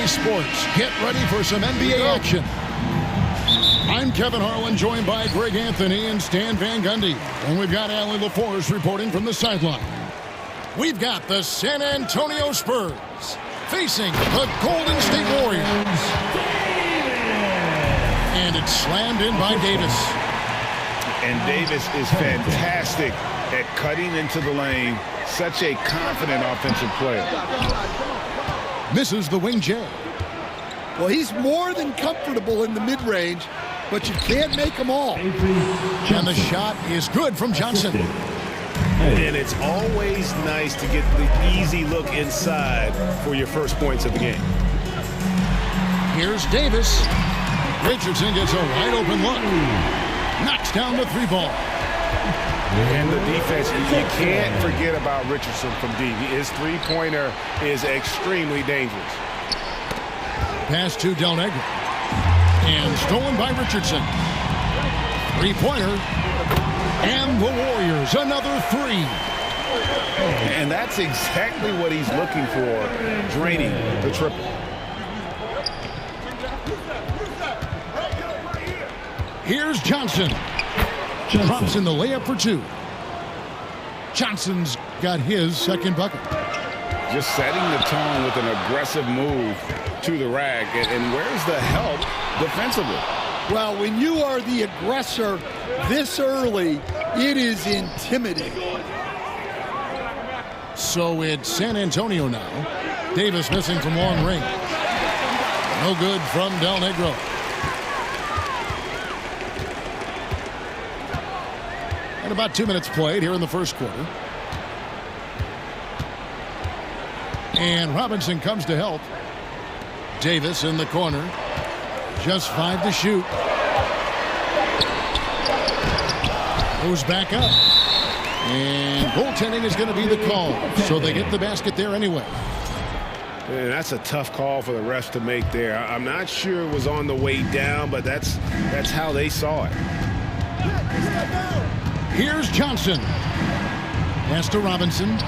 NBA Sports. Get ready for some NBA action. I'm Kevin Harlan, joined by Greg Anthony and Stan Van Gundy. And we've got Allie LaForce reporting from the sideline. We've got the San Antonio Spurs facing the Golden State Warriors. And it's slammed in by Davis. And Davis is fantastic at cutting into the lane. Such a confident offensive player. Misses the wing J. Well, he's more than comfortable in the mid-range, but you can't make them all. And the shot is good from Johnson. And it's always nice to get the easy look inside for your first points of the game. Here's Davis. Richardson gets a wide open look. Knocks down the three ball. And the defense, you can't forget about Richardson from deep. His three-pointer is extremely dangerous. Pass to Del Negro. And stolen by Richardson. Three-pointer. And the Warriors, another three. And that's exactly what he's looking for, draining the triple. Here's Johnson. Drops in the layup for two. Johnson's got his second bucket. Just setting the tone with an aggressive move to the rack. And where's the help defensively? Well, when you are the aggressor this early, it is intimidating. So it's San Antonio now. Davis missing from long range. No good from Del Negro. And about 2 minutes played here in the first quarter. And Robinson comes to help. Davis in the corner. Just 5 to shoot. Goes back up. And goaltending is going to be the call. So they get the basket there anyway. And that's a tough call for the refs to make there. I'm not sure it was on the way down, but that's how they saw it. Here's Johnson. Pass to Robinson.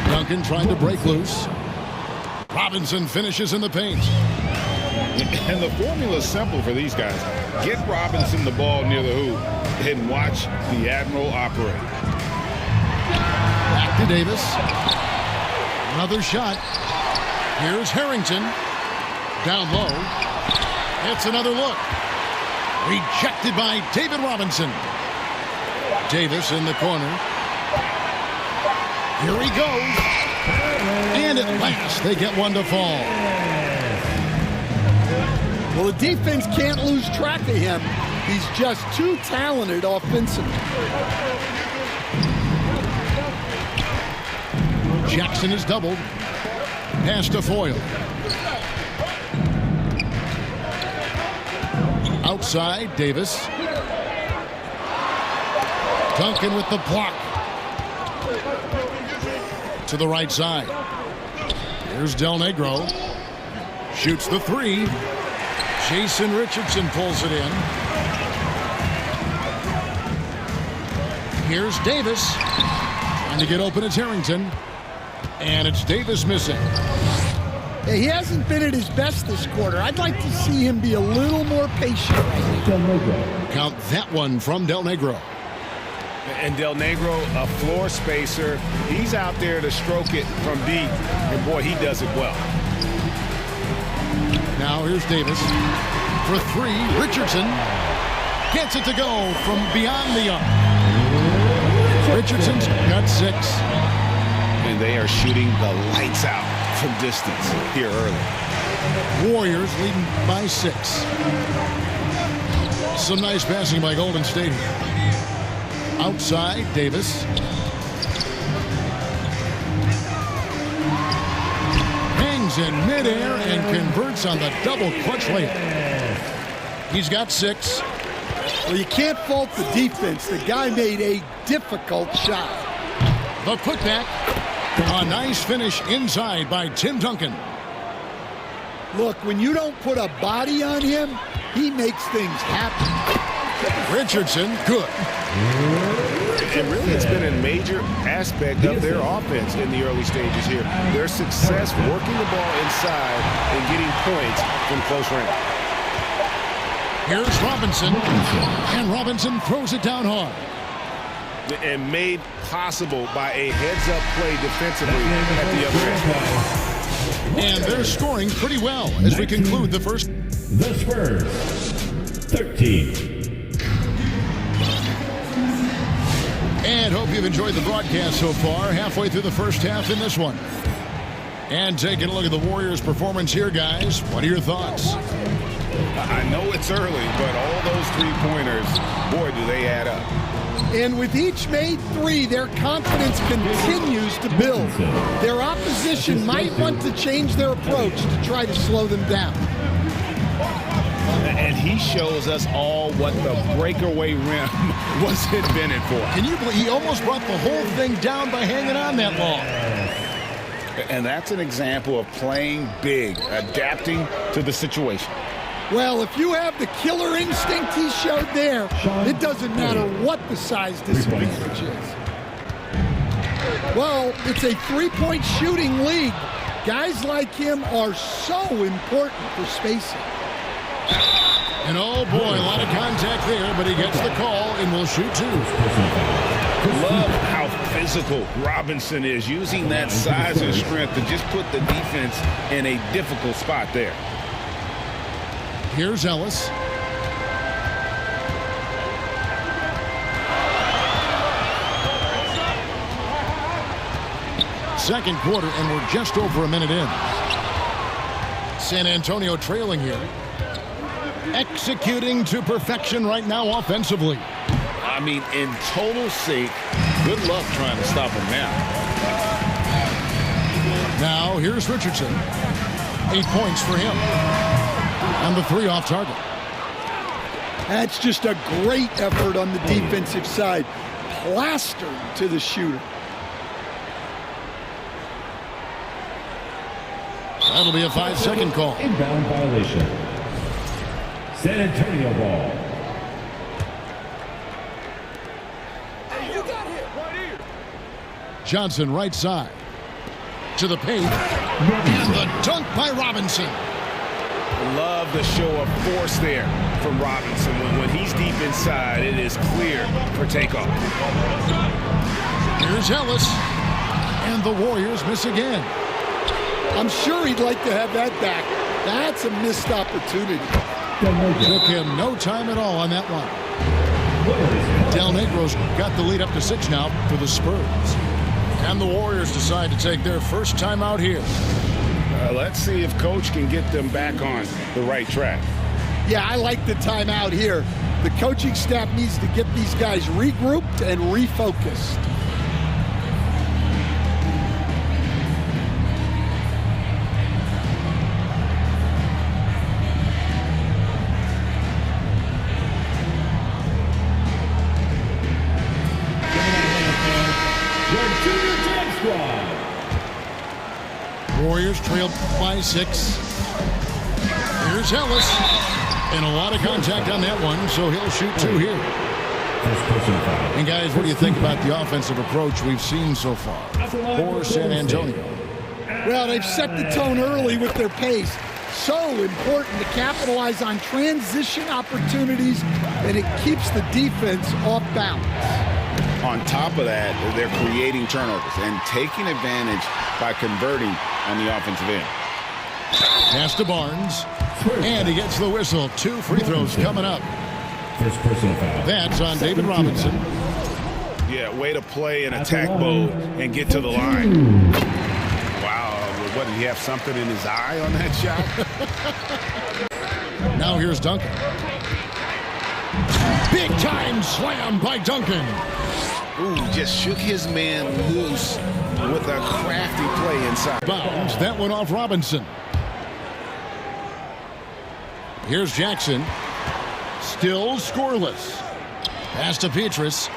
Duncan trying to break loose. Robinson finishes in the paint. And the formula is simple for these guys. Get Robinson the ball near the hoop and watch the Admiral operate. Back to Davis. Another shot. Here's Harrington. Down low. It's another look. Rejected by David Robinson. Davis in the corner. Here he goes. And at last, they get one to fall. Well, the defense can't lose track of him. He's just too talented offensively. Jackson is doubled. Pass to Foyle. Outside, Davis. Duncan with the block. To the right side. Here's Del Negro. Shoots the three. Jason Richardson pulls it in. Here's Davis. Trying to get open, it's Harrington. And it's Davis missing. Yeah, he hasn't been at his best this quarter. I'd like to see him be a little more patient right now. Count that one from Del Negro. And Del Negro, a floor spacer. He's out there to stroke it from deep. And, boy, he does it well. Now here's Davis. For three, Richardson gets it to go from beyond the arc. Richardson's got 6. And they are shooting the lights out from distance here early. Warriors leading by 6. Some nice passing by Golden State here. Outside, Davis. Hangs in midair and converts on the double clutch layup. He's got 6. Well, you can't fault the defense. The guy made a difficult shot. The putback. A nice finish inside by Tim Duncan. Look, when you don't put a body on him, he makes things happen. Richardson, good. And really, it's been a major aspect of their offense in the early stages here. Their success working the ball inside and getting points from close range. Here's Robinson. And Robinson throws it down hard. And made possible by a heads-up play defensively at the other end. And they're scoring pretty well as we conclude the first. The Spurs, 13. And hope you've enjoyed the broadcast so far. Halfway through the first half in this one. And taking a look at the Warriors' performance here, guys. What are your thoughts? I know it's early, but all those three-pointers, boy, do they add up. And with each made three, their confidence continues to build. Their opposition might want to change their approach to try to slow them down. And he shows us all what the breakaway rim was invented for. Can you believe he almost brought the whole thing down by hanging on that long? And that's an example of playing big, adapting to the situation. Well, if you have the killer instinct he showed there, it doesn't matter what the size disadvantage is. Well, it's a three-point shooting league. Guys like him are so important for spacing. And oh boy, a lot of contact there, but he gets the call and will shoot two. Love how physical Robinson is, using that size and strength to just put the defense in a difficult spot there. Here's Ellis. Second quarter, and we're just over a minute in. San Antonio trailing here. Executing to perfection right now offensively. I mean, in total sync. Good luck trying to stop him now. Now, here's Richardson. 8 points for him. On the three off target. That's just a great effort on the defensive side. Plastered to the shooter. That'll be a 5-second call. Inbound violation. San Antonio ball. Hey, you got hit right here. Johnson right side. To the paint. And the dunk by Robinson. Love the show of force there from Robinson. When he's deep inside, it is clear for takeoff. Here's Ellis. And the Warriors miss again. I'm sure he'd like to have that back. That's a missed opportunity. Took him no time at all on that one. Del Negro's got the lead up to 6 now for the Spurs. And the Warriors decide to take their first time out here. Let's see if Coach can get them back on the right track. Yeah, I like the timeout here. The coaching staff needs to get these guys regrouped and refocused. Warriors trailed by 6. Here's Ellis. And a lot of contact on that one, so he'll shoot 2 here. And guys, what do you think about the offensive approach we've seen so far for San Antonio? Well, they've set the tone early with their pace. So important to capitalize on transition opportunities, and it keeps the defense off balance. On top of that, they're creating turnovers and taking advantage by converting on the offensive end. Pass to Barnes. And he gets the whistle. 2 free throws coming up. First personal foul. That's on David Robinson. Yeah, way to play in attack mode and get to the line. Wow, what, did he have something in his eye on that shot? Now here's Duncan. Big time slam by Duncan. Ooh, just shook his man loose with a crafty play inside. Bounds. That one off Robinson. Here's Jackson. Still scoreless. Pass to Petrus.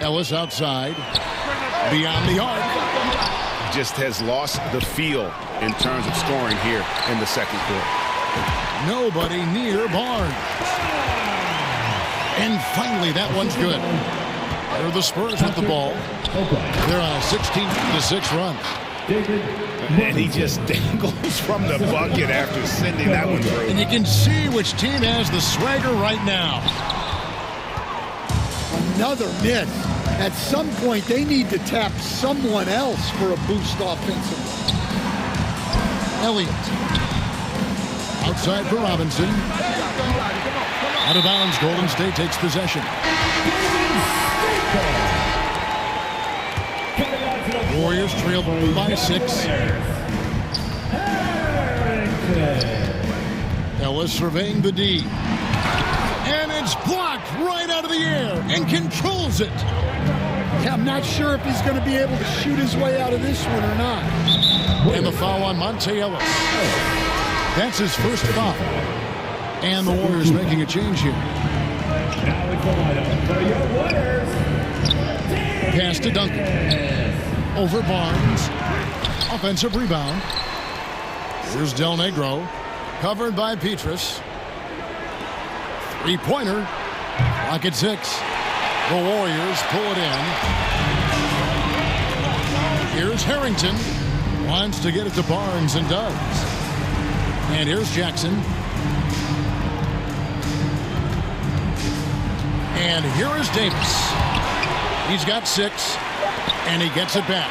Ellis outside. Beyond the arc. Just has lost the feel in terms of scoring here in the second quarter. Nobody near Barnes. And finally, that one's good. They're the Spurs with the ball. They're on a 16-6 run. And he just dangles from the bucket after sending that one through. And you can see which team has the swagger right now. Another miss. At some point, they need to tap someone else for a boost offensively. Elliott. Outside for Robinson. Out of bounds, Golden State takes possession. Warriors trail by 6. Ellis surveying the D. And it's blocked right out of the air and controls it. Yeah, I'm not sure if he's going to be able to shoot his way out of this one or not. And the foul on Monte Ellis. That's his first foul. And the Warriors making a change here. Now it's the lineup for your Warriors. Pass to Duncan. Over Barnes. Offensive rebound. Here's Del Negro. Covered by Petrus. Three-pointer. Clock at 6. The Warriors pull it in. Here's Harrington. Wants to get it to Barnes and does. And here's Jackson. And here is Davis. He's got 6. And he gets it back.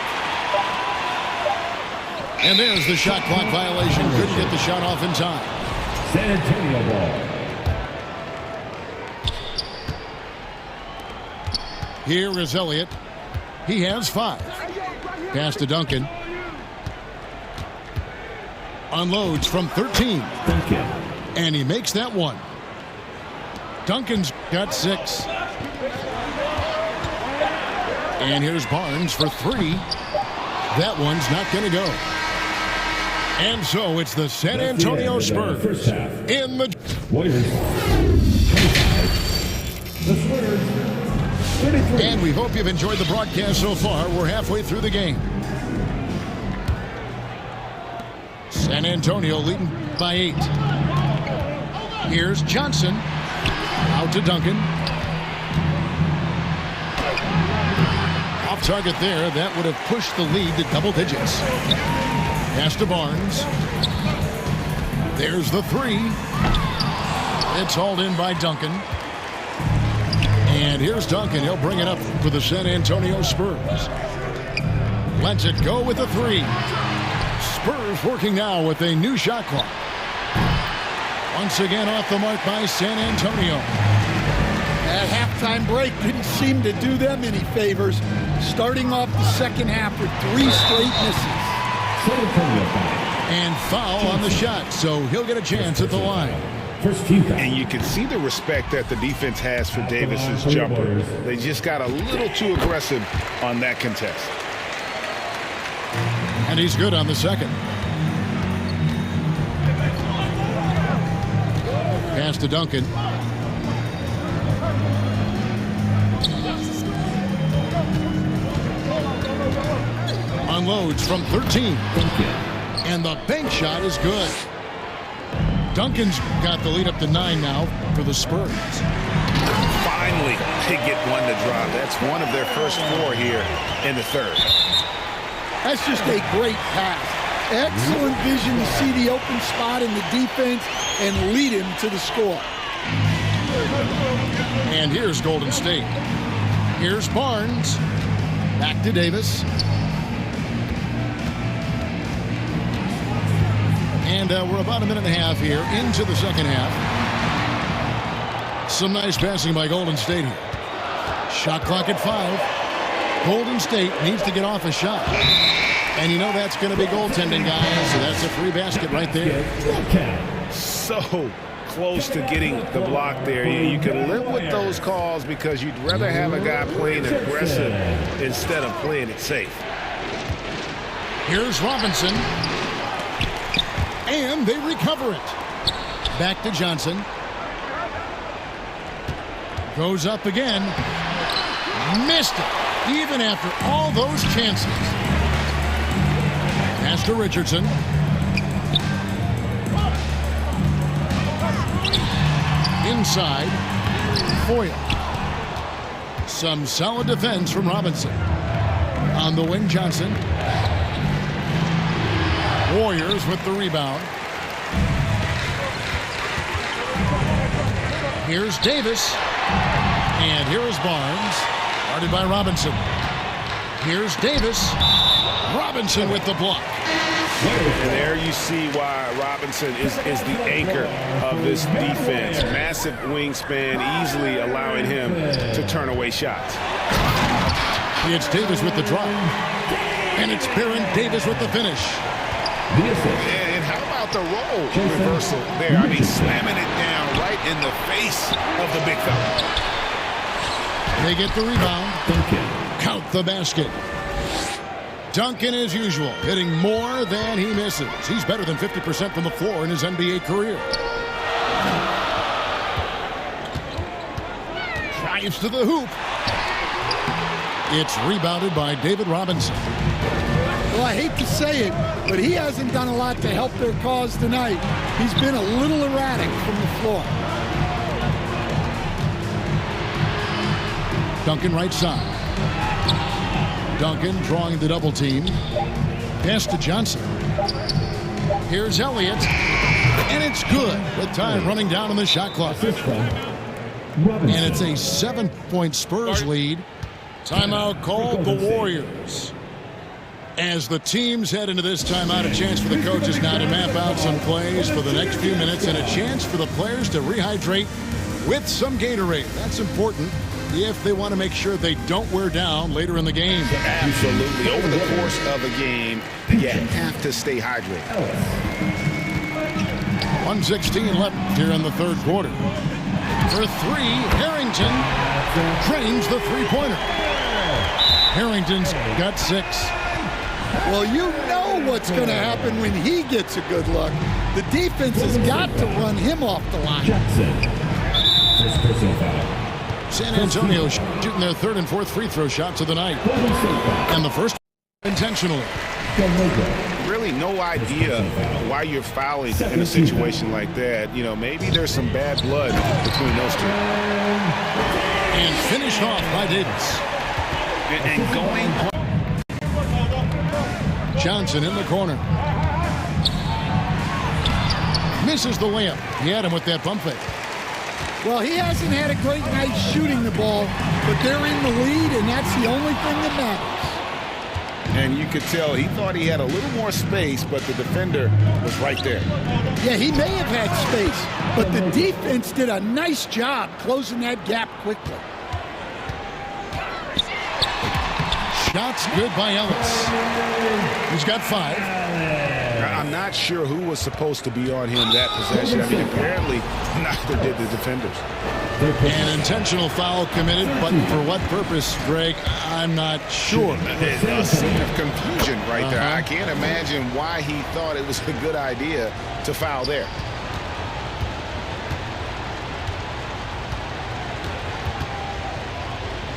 And there's the shot clock violation. Couldn't get the shot off in time. San Antonio ball. Here is Elliott. He has 5. Pass to Duncan. Unloads from 13. Duncan. And he makes that one. Duncan's got 6. And here's Barnes for 3. That one's not going to go. And so it's the San Antonio Spurs in the Warriors 25. The Spurs 33. And we hope you've enjoyed the broadcast so far. We're halfway through the game. San Antonio leading by 8. Here's Johnson. Out to Duncan. Off target there. That would have pushed the lead to double digits. Pass to Barnes. There's the 3. It's hauled in by Duncan. And here's Duncan. He'll bring it up for the San Antonio Spurs. Lets it go with the 3. Spurs working now with a new shot clock. Once again off the mark by San Antonio. That halftime break didn't seem to do them any favors. Starting off the second half with 3 straight misses. San Antonio foul. And foul on the shot, so he'll get a chance at the line. First team foul. And you can see the respect that the defense has for Davis's jumper. They just got a little too aggressive on that contest. And he's good on the second. Pass to Duncan. Unloads from 13. And the bank shot is good. Duncan's got the lead up to 9 now for the Spurs. Finally, they get one to drop. That's one of their first 4 here in the third. That's just a great pass. Excellent vision to see the open spot in the defense and lead him to the score. And here's Golden State. Here's Barnes. Back to Davis. And we're about a minute and a half here into the second half. Some nice passing by Golden State here. Shot clock at 5. Golden State needs to get off a shot. And you know that's going to be goaltending, guys. So that's a free basket right there. So close to getting the block there. You can live with those calls because you'd rather have a guy playing aggressive instead of playing it safe. Here's Robinson. And they recover it. Back to Johnson. Goes up again. Missed it. Even after all those chances. Pass to Richardson. Inside. Foyle. Some solid defense from Robinson. On the wing, Johnson. Warriors with the rebound. Here's Davis. And here is Barnes. Guarded by Robinson. Here's Davis. Robinson with the block. And there you see why Robinson is the anchor of this defense. Massive wingspan, easily allowing him to turn away shots. It's Davis with the drop. And it's Baron Davis with the finish. And how about the roll reversal there? I mean, slamming it down right in the face of the big fella. They get the rebound. Count the basket. Duncan, as usual, hitting more than he misses. He's better than 50% from the floor in his NBA career. Drives to the hoop. It's rebounded by David Robinson. Well, I hate to say it, but he hasn't done a lot to help their cause tonight. He's been a little erratic from the floor. Duncan right side. Duncan drawing the double team. Pass to Johnson. Here's Elliott. And it's good with time running down on the shot clock. And it's a 7-point Spurs lead. Timeout called the Warriors. As the teams head into this timeout, a chance for the coaches now to map out some plays for the next few minutes and a chance for the players to rehydrate with some Gatorade. That's important if they want to make sure they don't wear down later in the game. Absolutely. Over the course of a game, you have to stay hydrated. 1:16 left here in the third quarter. For three, Harrington drains the three-pointer. Harrington's got 6. Well, you know what's going to happen when he gets a good look. The defense has got to run him off the line. San Antonio shooting their third and fourth free throw shots of the night. And the first intentionally. Really no idea why you're fouling in a situation like that. You know, maybe there's some bad blood between those two. And finished off by Davis. And going... Johnson in the corner. Misses the layup. He had him with that pump fake. Well, he hasn't had a great night shooting the ball, but they're in the lead, and that's the only thing that matters. And you could tell he thought he had a little more space, but the defender was right there. Yeah, he may have had space, but the defense did a nice job closing that gap quickly. Shots good by Ellis. He's got 5. I'm not sure who was supposed to be on him that possession. I mean, apparently neither did the defenders. An intentional foul committed, but for what purpose, Greg, I'm not sure. A scene of confusion right there. I can't imagine why he thought it was a good idea to foul there.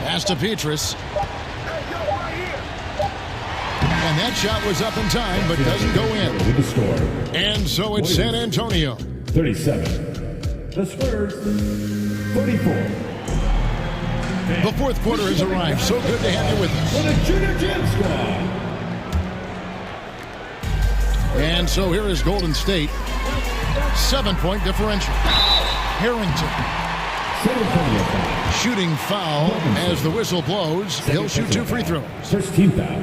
Pass to Petrus. And that shot was up in time, but doesn't go in. And so it's San Antonio. 37. The Spurs, 34. The fourth quarter has arrived. So good to have you with us. For the Junior Gym Squad. And so here is Golden State. 7-point differential. Harrington. Shooting foul as the whistle blows. He'll shoot 2 free throws. First team foul.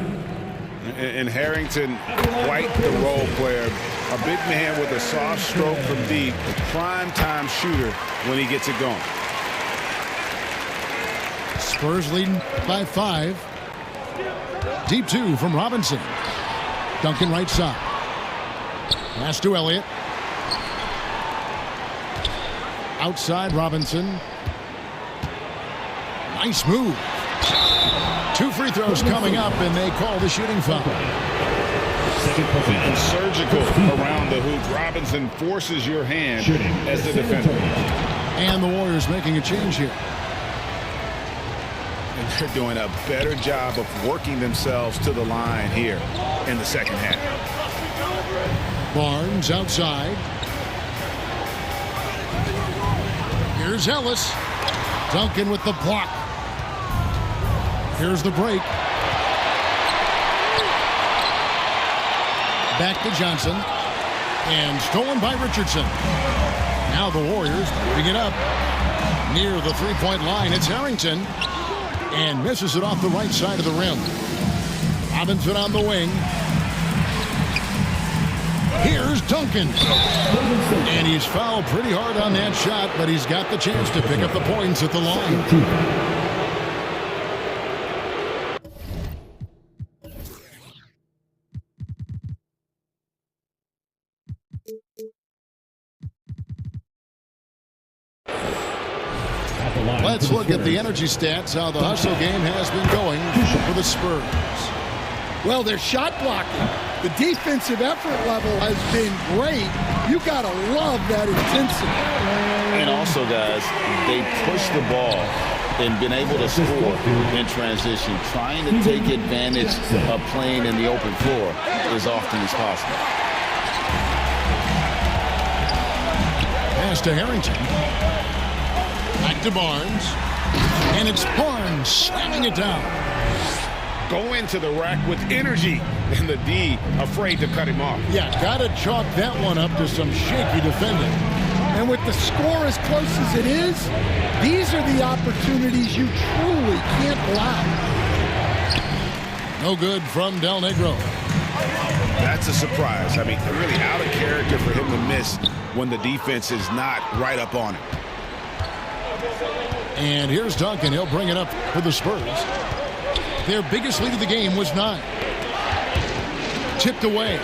And Harrington, quite the role player. A big man with a soft stroke from deep. A prime-time shooter when he gets it going. Spurs leading by 5. Deep 2 from Robinson. Duncan right side. Pass to Elliott. Outside Robinson. Nice move. 2 free throws coming up, and they call the shooting foul. And surgical around the hoop. Robinson forces your hand as the defender. And the Warriors making a change here. And they're doing a better job of working themselves to the line here in the second half. Barnes outside. Here's Ellis. Duncan with the block. Here's the break. Back to Johnson. And stolen by Richardson. Now the Warriors picking it up near the three-point line. It's Harrington. And misses it off the right side of the rim. Robinson on the wing. Here's Duncan. And he's fouled pretty hard on that shot, but he's got the chance to pick up the points at the line. Let's look at the energy stats, how the hustle game has been going for the Spurs. Well, they're shot blocking. The defensive effort level has been great. You got to love that intensity. And also, guys, they push the ball and been able to score in transition, trying to take advantage of playing in the open floor as often as possible. Pass to Harrington. Back to Barnes. And it's Barnes slamming it down. Go into the rack with energy. And the D afraid to cut him off. Yeah, got to chalk that one up to some shaky defending. And with the score as close as it is, these are the opportunities you truly can't allow. No good from Del Negro. That's a surprise. I mean, really out of character for him to miss when the defense is not right up on him. And here's Duncan. He'll bring it up for the Spurs. Their biggest lead of the game was 9. Tipped away.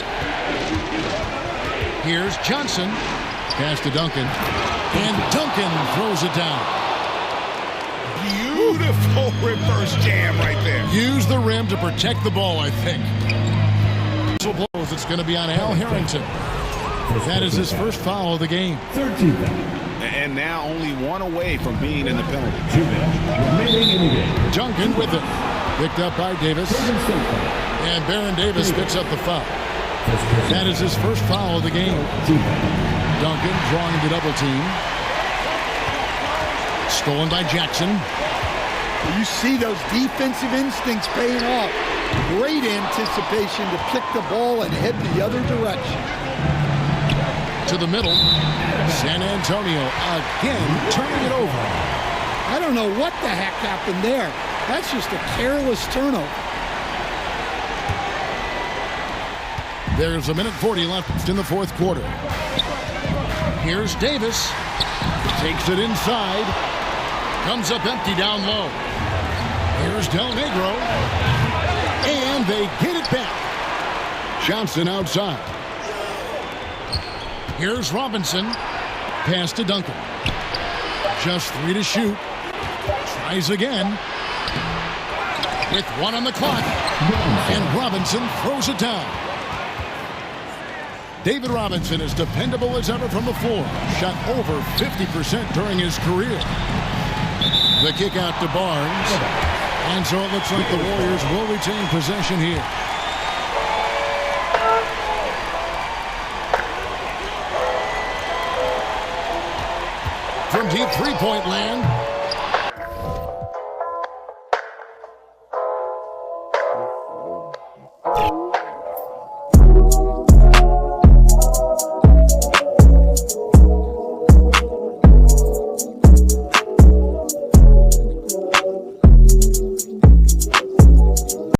Here's Johnson. Pass to Duncan. And Duncan throws it down. Beautiful reverse jam right there. Use the rim to protect the ball, I think. Whistle blows. It's going to be on Al Harrington. That is his first foul of the game. 13. And now only one away from being in the penalty. 2 minutes remaining in the game. Duncan with it. Picked up by Davis. And Baron Davis picks up the foul. That is his first foul of the game. Duncan drawing the double team. Stolen by Jackson. You see those defensive instincts paying off. Great anticipation to pick the ball and head the other direction. To the middle. San Antonio again turning it over. I don't know what the heck happened there. That's just a careless turnover. There's a minute 40 left in the fourth quarter. Here's Davis. Takes it inside. Comes up empty down low. Here's Del Negro. And they get it back. Johnson outside. Here's Robinson. Pass to Duncan. Just 3 to shoot. Tries again. With 1 on the clock. And Robinson throws it down. David Robinson is dependable as ever from the floor. Shot over 50% during his career. The kick out to Barnes. And so it looks like the Warriors will retain possession here. From deep three-point land,